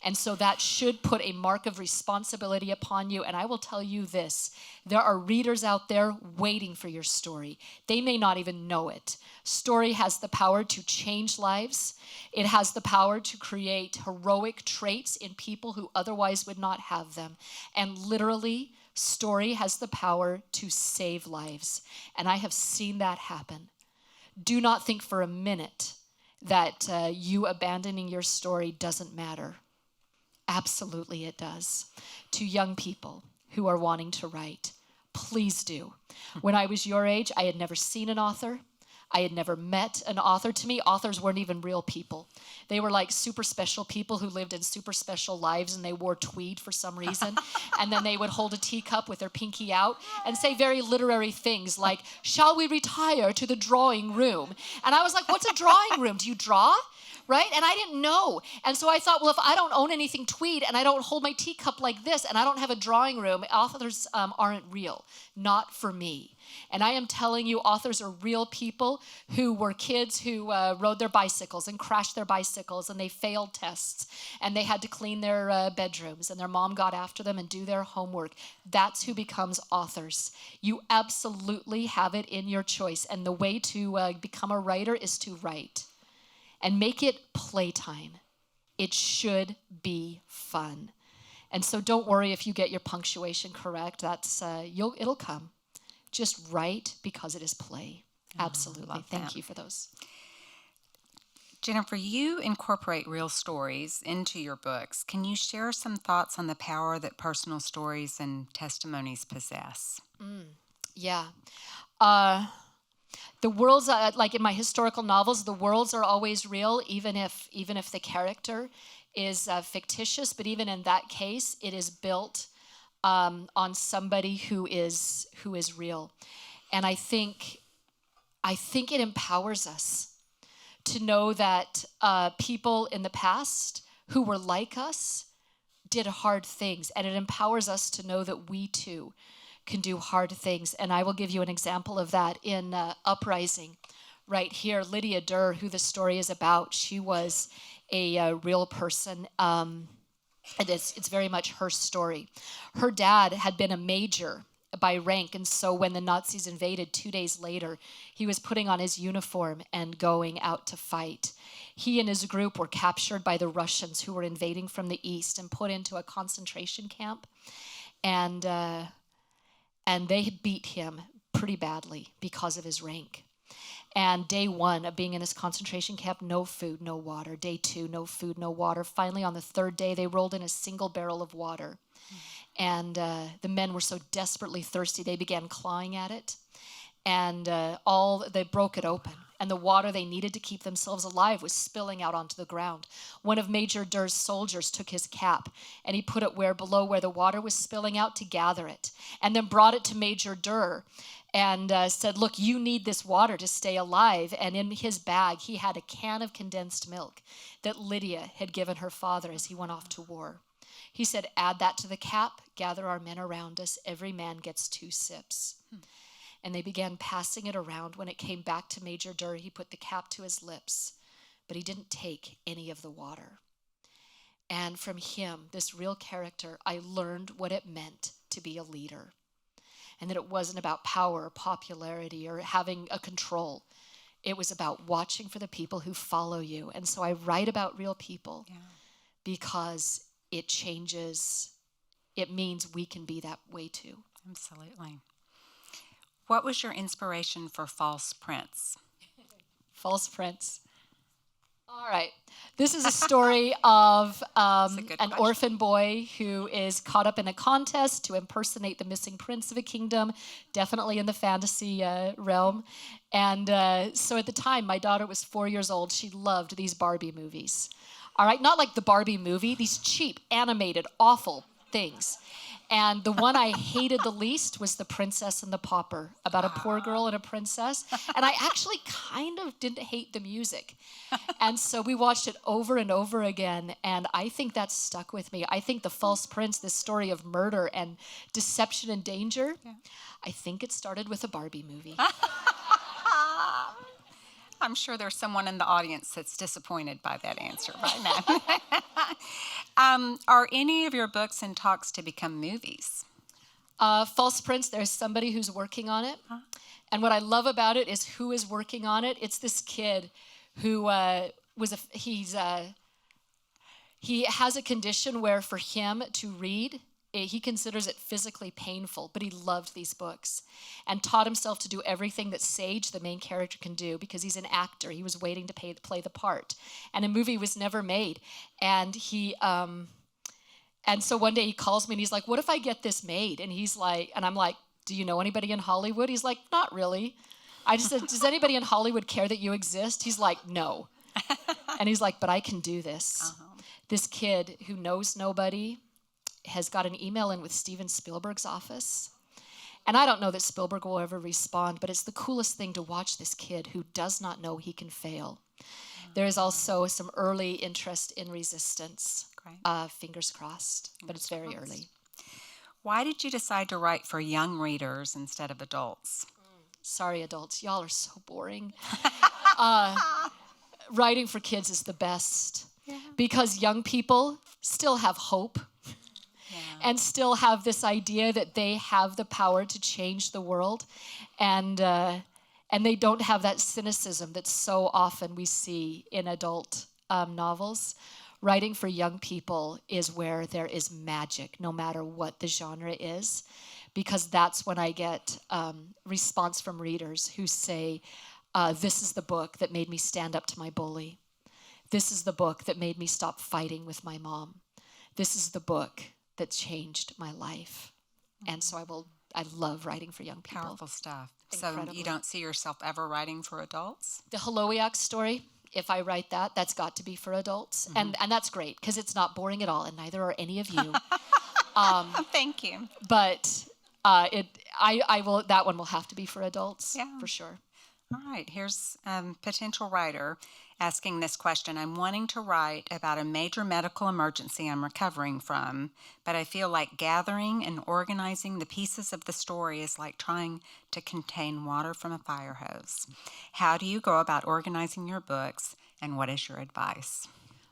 And so that should put a mark of responsibility upon you. And I will tell you this, there are readers out there waiting for your story. They may not even know it. Story has the power to change lives. It has the power to create heroic traits in people who otherwise would not have them. And literally, story has the power to save lives. And I have seen that happen. Do not think for a minute that you abandoning your story doesn't matter. Absolutely it does. To young people who are wanting to write, please do. When I was your age, I had never seen an author. I had never met an author. To me, authors weren't even real people. They were like super special people who lived in super special lives, and they wore tweed for some reason. And then they would hold a teacup with their pinky out and say very literary things like, "Shall we retire to the drawing room?" And I was like, what's a drawing room? Do you draw? Right? And I didn't know. And so I thought, well, if I don't own anything tweed and I don't hold my teacup like this and I don't have a drawing room, authors aren't real. Not for me. And I am telling you, authors are real people who were kids who rode their bicycles and crashed their bicycles, and they failed tests and they had to clean their bedrooms, and their mom got after them and do their homework. That's who becomes authors. You absolutely have it in your choice. And the way to become a writer is to write. And make it playtime. It should be fun. And so don't worry if you get your punctuation correct. That's it'll come. Just write because it is play. Absolutely. Thank you for those. Jennifer, you incorporate real stories into your books. Can you share some thoughts on the power that personal stories and testimonies possess? Yeah. The worlds, like in my historical novels, the worlds are always real, even if the character is fictitious. But even in that case, it is built on somebody who is real. And I think it empowers us to know that people in the past who were like us did hard things, and it empowers us to know that we too can do hard things. And I will give you an example of that in Uprising. Right here, Lydia Durr, who the story is about, she was a real person, and it's very much her story. Her dad had been a major by rank, and so when the Nazis invaded 2 days later, he was putting on his uniform and going out to fight. He and his group were captured by the Russians who were invading from the east and put into a concentration camp, and they beat him pretty badly because of his rank. And day 1 of being in this concentration camp, no food, no water. Day 2, no food, no water. Finally, on the 3rd day, they rolled in a single barrel of water. And the men were so desperately thirsty, they began clawing at it. And they broke it open. And the water they needed to keep themselves alive was spilling out onto the ground. One of Major Durr's soldiers took his cap and he put it below where the water was spilling out to gather it. And then brought it to Major Durr and said, look, you need this water to stay alive. And in his bag, he had a can of condensed milk that Lydia had given her father as he went off to war. He said, add that to the cap, gather our men around us, every man gets 2 sips. And they began passing it around. When it came back to Major Durr, he put the cap to his lips, but he didn't take any of the water. And from him, this real character, I learned what it meant to be a leader. And that it wasn't about power or popularity or having a control. It was about watching for the people who follow you. And so I write about real people because it changes. It means we can be that way too. Absolutely. What was your inspiration for False Prince? False Prince. All right. This is a story of an orphan boy who is caught up in a contest to impersonate the missing prince of a kingdom, definitely in the fantasy realm. And so at the time, my daughter was 4 years old. She loved these Barbie movies. All right, not like the Barbie movie, these cheap, animated, awful things. And the one I hated the least was The Princess and the Pauper, about a poor girl and a princess. And I actually kind of didn't hate the music. And so we watched it over and over again, and I think that stuck with me. I think The False Prince, this story of murder and deception and danger, I think it started with a Barbie movie. I'm sure there's someone in the audience that's disappointed by that answer right now. Are any of your books in talks to become movies? False Prince, there's somebody who's working on it. And what I love about it is who is working on it. It's this kid who he has a condition where for him to read, he considers it physically painful, but he loved these books and taught himself to do everything that Sage, the main character, can do because he's an actor. He was waiting to play the part. And a movie was never made. And so one day he calls me and he's like, what if I get this made? And he's like, and I'm like, do you know anybody in Hollywood? He's like, not really. I just said, does anybody in Hollywood care that you exist? He's like, no. And he's like, but I can do this. This kid who knows nobody has got an email in with Steven Spielberg's office. And I don't know that Spielberg will ever respond, but it's the coolest thing to watch this kid who does not know he can fail. There is also some early interest in Resistance. Fingers crossed, but it's very early. Why did you decide to write for young readers instead of adults? Sorry, adults. Y'all are so boring. Writing for kids is the best because young people still have hope. And still have this idea that they have the power to change the world. And they don't have that cynicism that so often we see in adult novels. Writing for young people is where there is magic, no matter what the genre is, because that's when I get response from readers who say, this is the book that made me stand up to my bully. This is the book that made me stop fighting with my mom. This is the book that changed my life. And so I will I love writing for young people. Powerful stuff. So Incredibly. you don't see yourself ever writing for adults? The Holocaust story, if I write that, that's got to be for adults. And that's great because it's not boring at all, and neither are any of you. Thank you. But I will. That one will have to be for adults, Yeah. for sure. All right, here's a potential writer asking this question. I'm wanting to write about a major medical emergency I'm recovering from, but I feel like gathering and organizing the pieces of the story is like trying to contain water from a fire hose. How do you go about organizing your books, and what is your advice?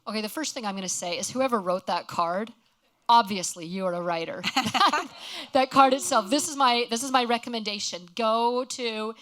Okay, the first thing I'm going to say is whoever wrote that card, obviously you are a writer. That card itself. This is my recommendation. Go to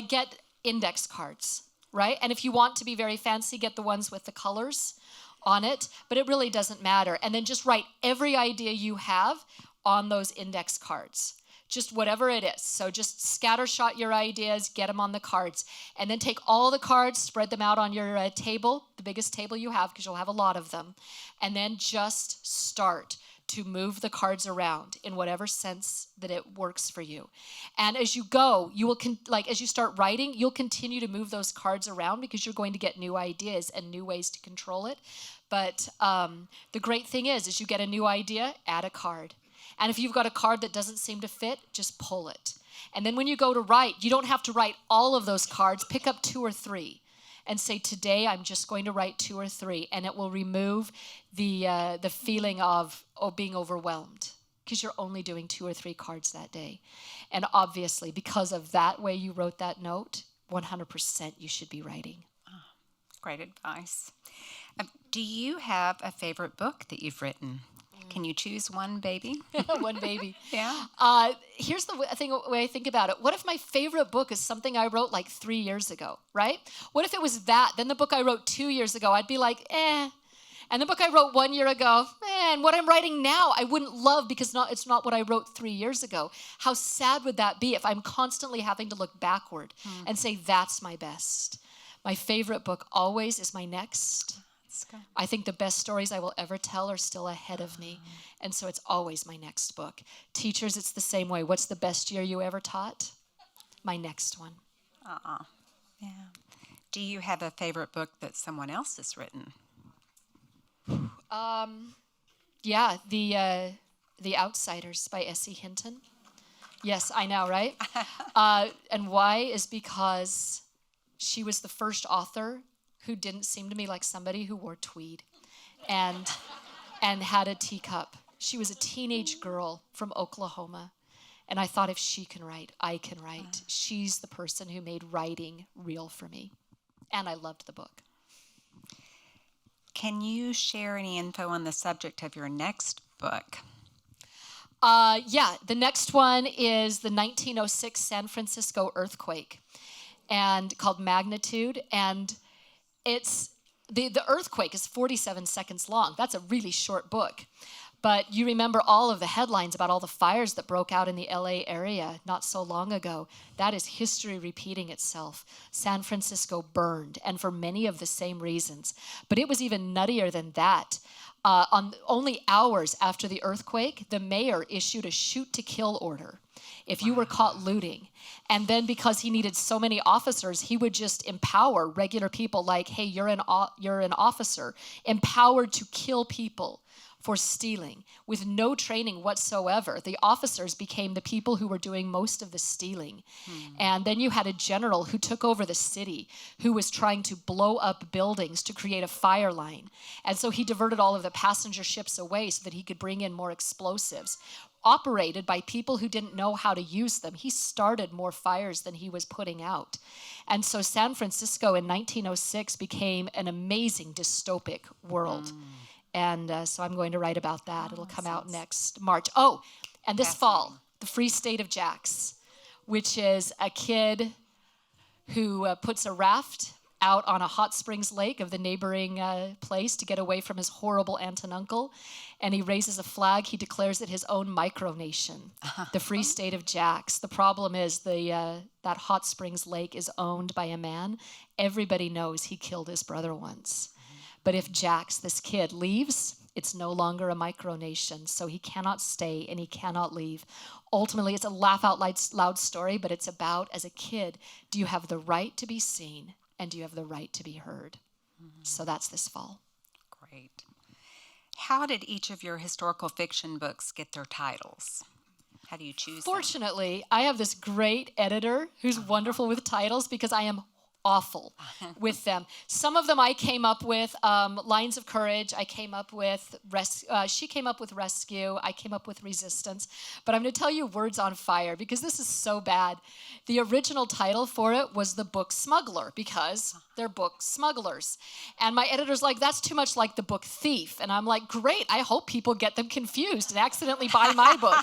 get index cards, right? And if you want to be very fancy, get the ones with the colors on it, but it really doesn't matter. And then just write every idea you have on those index cards. Just whatever it is. So just scattershot your ideas, get them on the cards, and then take all the cards, spread them out on your table, the biggest table you have, because you'll have a lot of them, and then just start to move the cards around in whatever sense that it works for you. And as you go, you will, as you start writing, you'll continue to move those cards around because you're going to get new ideas and new ways to control it. But the great thing is you get a new idea, add a card. And if you've got a card that doesn't seem to fit, just pull it. And then when you go to write, you don't have to write all of those cards. Pick up 2 or 3 and say, today I'm just going to write 2 or 3. And it will remove the feeling of being overwhelmed because you're only doing 2 or 3 cards that day. And obviously, because of that way you wrote that note, 100% you should be writing. Great advice. Do you have a favorite book that you've written? Can you choose one, baby? One baby. Yeah. Here's the way I think about it. What if my favorite book is something I wrote 3 years ago, right? What if it was that? Then the book I wrote 2 years ago, I'd be like, eh. And the book I wrote 1 year ago, eh. And what I'm writing now, I wouldn't love because it's not what I wrote 3 years ago. How sad would that be if I'm constantly having to look backward and say, that's my best? My favorite book always is my next. I think the best stories I will ever tell are still ahead of me. And so it's always my next book. Teachers, it's the same way. What's the best year you ever taught? My next one. Yeah. Do you have a favorite book that someone else has written? Yeah, The Outsiders by S.E. Hinton. Yes, I know, right? And why is because she was the first author who didn't seem to me like somebody who wore tweed and had a teacup. She was a teenage girl from Oklahoma. And I thought, if she can write, I can write. She's the person who made writing real for me. And I loved the book. Can you share any info on the subject of your next book? Yeah, the next one is the 1906 San Francisco earthquake, and called Magnitude. And it's the earthquake is 47 seconds long. That's a really short book. But you remember all of the headlines about all the fires that broke out in the LA area not so long ago. That is history repeating itself. San Francisco burned, and for many of the same reasons. But it was even nuttier than that. On only hours after the earthquake, the mayor issued a shoot-to-kill order if you were caught looting. And then because he needed so many officers, he would just empower regular people like, hey, you're an officer, empowered to kill people for stealing with no training whatsoever. The officers became the people who were doing most of the stealing. And then you had a general who took over the city who was trying to blow up buildings to create a fire line. And so he diverted all of the passenger ships away so that he could bring in more explosives, operated by people who didn't know how to use them. He started more fires than he was putting out. And so San Francisco in 1906 became an amazing dystopic world. And so I'm going to write about that. It'll come out next March. Oh, and this fall, The Free State of Jax, which is a kid who puts a raft out on a hot springs lake of the neighboring place to get away from his horrible aunt and uncle. And he raises a flag. He declares it his own micronation, the Free State of Jax. The problem is that hot springs lake is owned by a man. Everybody knows he killed his brother once. But if Jax, this kid, leaves, It's no longer a micronation, so he cannot stay and he cannot leave. Ultimately, it's a laugh out loud story, but it's about, as a kid, do you have the right to be seen and do you have the right to be heard? So that's this fall. Great. How did each of your historical fiction books get their titles? How do you choose them? Fortunately, I have this great editor who's wonderful with titles because I am awful with them. Some of them I came up with, Lines of Courage, I came up with, she came up with Rescue, I came up with Resistance, but I'm going to tell you Words on Fire because this is so bad. The original title for it was The Book Smuggler because they're book smugglers. And my editor's like, that's too much like The Book Thief. And I'm like, great, I hope people get them confused and accidentally buy my book.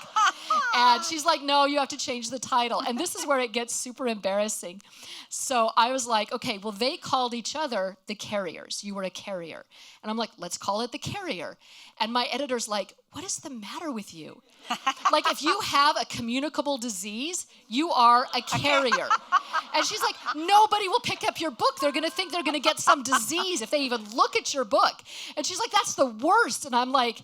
And she's like, no, you have to change the title. And this is where it gets super embarrassing. So I was like, okay, well, they called each other the Carriers. You were a carrier. And I'm like, let's call it the Carrier. And my editor's like, what is the matter with you? Like, if you have a communicable disease, you are a carrier. And she's like, nobody will pick up your book. They're going to think they're going to get some disease if they even look at your book. And she's like, that's the worst. And I'm like,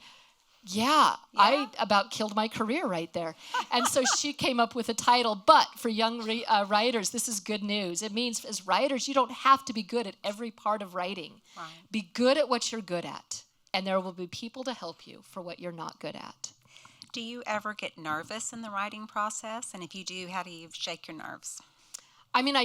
yeah, I about killed my career right there. And so she came up with a title. But for young writers, this is good news. It means as writers, you don't have to be good at every part of writing. Right. Be good at what you're good at. And there will be people to help you for what you're not good at. Do you ever get nervous in the writing process? And if you do, how do you shake your nerves? I mean,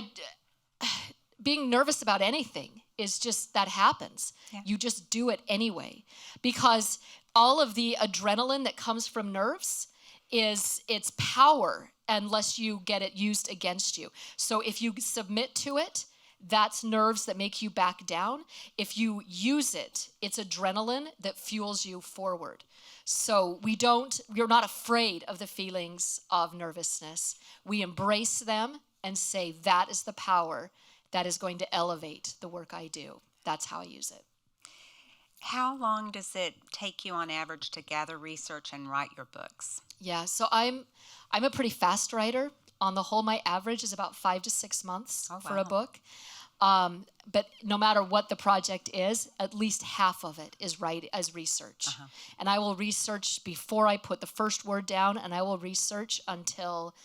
being nervous about anything is just, that happens. Yeah. You just do it anyway. Because all of the adrenaline that comes from nerves is its power unless you get it used against you. So if you submit to it, that's nerves that make you back down. If you use it, it's adrenaline that fuels you forward. So we're not afraid of the feelings of nervousness. We embrace them and say, that is the power that is going to elevate the work I do. That's how I use it. How long does it take you on average to gather research and write your books? Yeah, so I'm a pretty fast writer. On the whole, my average is about 5 to 6 months for a book. But no matter what the project is, at least half of it is research. And I will research before I put the first word down, and I will research until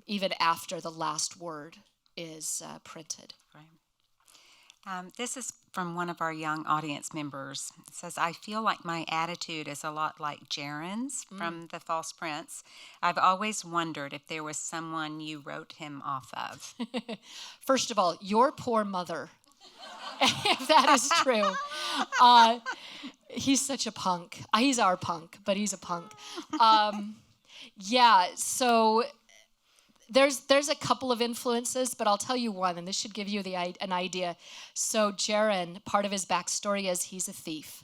even after the last word is printed. Right. This is from one of our young audience members. It says, I feel like my attitude is a lot like Jaren's from The False Prince. I've always wondered if there was someone you wrote him off of. First of all, your poor mother, if that is true. He's such a punk. He's our punk, but he's a punk. Yeah, so there's a couple of influences, but I'll tell you one, and this should give you an idea. So Jaren, part of his backstory is he's a thief.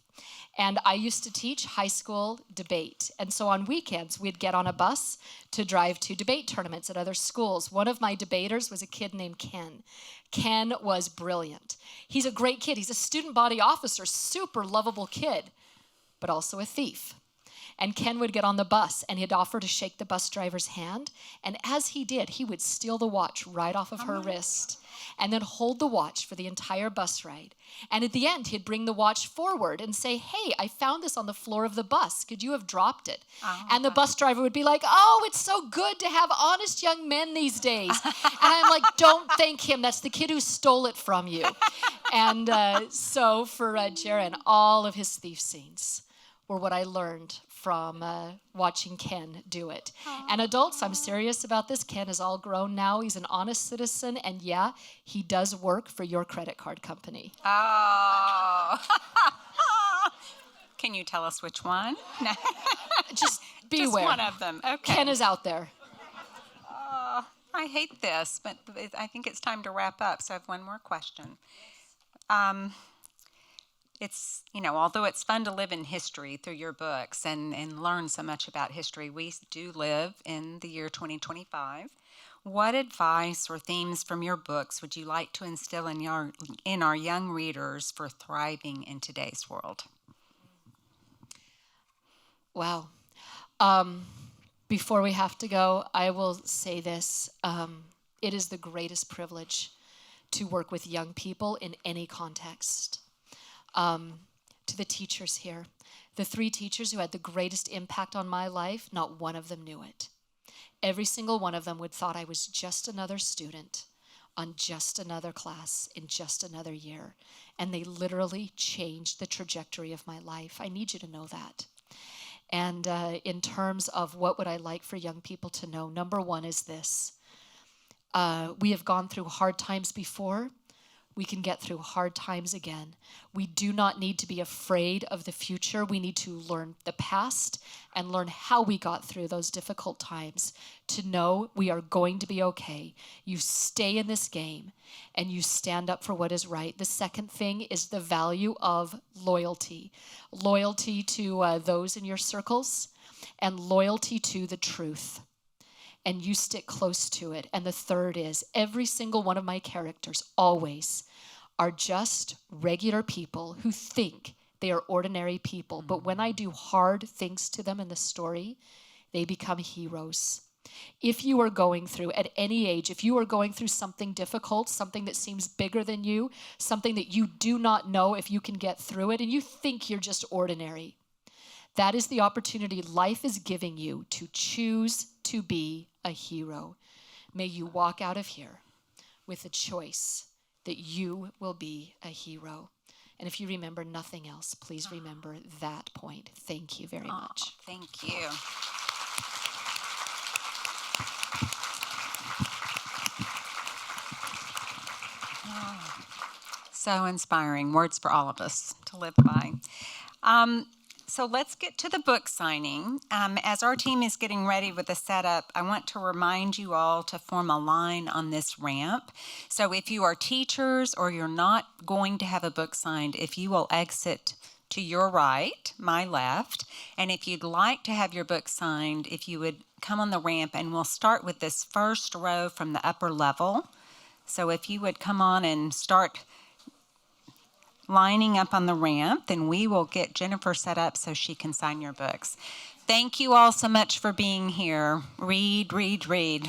And I used to teach high school debate. And so on weekends, we'd get on a bus to drive to debate tournaments at other schools. One of my debaters was a kid named Ken. Ken was brilliant. He's a great kid. He's a student body officer, super lovable kid, but also a thief. And Ken would get on the bus, and he'd offer to shake the bus driver's hand. And as he did, he would steal the watch right off of her wrist and then hold the watch for the entire bus ride. And at the end, he'd bring the watch forward and say, hey, I found this on the floor of the bus. Could you have dropped it? And the bus driver would be like, oh, it's so good to have honest young men these days. And I'm like, don't thank him. That's the kid who stole it from you. And so for Jaren, all of his thief scenes were what I learned from watching Ken do it. And adults, I'm serious about this. Ken is all grown now. He's an honest citizen. And yeah, he does work for your credit card company. Oh. Can you tell us which one? Just beware. Just one of them. Okay. Ken is out there. I hate this, but I think it's time to wrap up. So I have one more question. It's, although it's fun to live in history through your books and learn so much about history, we do live in the year 2025. What advice or themes from your books would you like to instill in our young readers for thriving in today's world? Wow. Before we have to go, I will say this. It is the greatest privilege to work with young people in any context. To to the teachers here. The 3 teachers who had the greatest impact on my life, not one of them knew it. Every single one of them would thought I was just another student on just another class in just another year. And they literally changed the trajectory of my life. I need you to know that. And in terms of what would I like for young people to know, number 1 is this. We have gone through hard times before. We can get through hard times again. We do not need to be afraid of the future. We need to learn the past and learn how we got through those difficult times to know we are going to be okay. You stay in this game and you stand up for what is right. The second thing is the value of loyalty. Loyalty to those in your circles and loyalty to the truth. And you stick close to it. And the third is every single one of my characters always are just regular people who think they are ordinary people. But when I do hard things to them in the story, they become heroes. If you are going through, at any age, if you are going through something difficult, something that seems bigger than you, something that you do not know if you can get through it, and you think you're just ordinary, that is the opportunity life is giving you to choose to be a hero. May you walk out of here with a choice that you will be a hero. And if you remember nothing else, please remember that point. Thank you very much. Thank you. So inspiring. Words for all of us to live by. So let's get to the book signing. As our team is getting ready with the setup, I want to remind you all to form a line on this ramp. So if you are teachers or you're not going to have a book signed, if you will exit to your right, my left, and if you'd like to have your book signed, if you would come on the ramp, and we'll start with this first row from the upper level. So if you would come on and start lining up on the ramp, then we will get Jennifer set up so she can sign your books. Thank you all so much for being here. Read, read, read.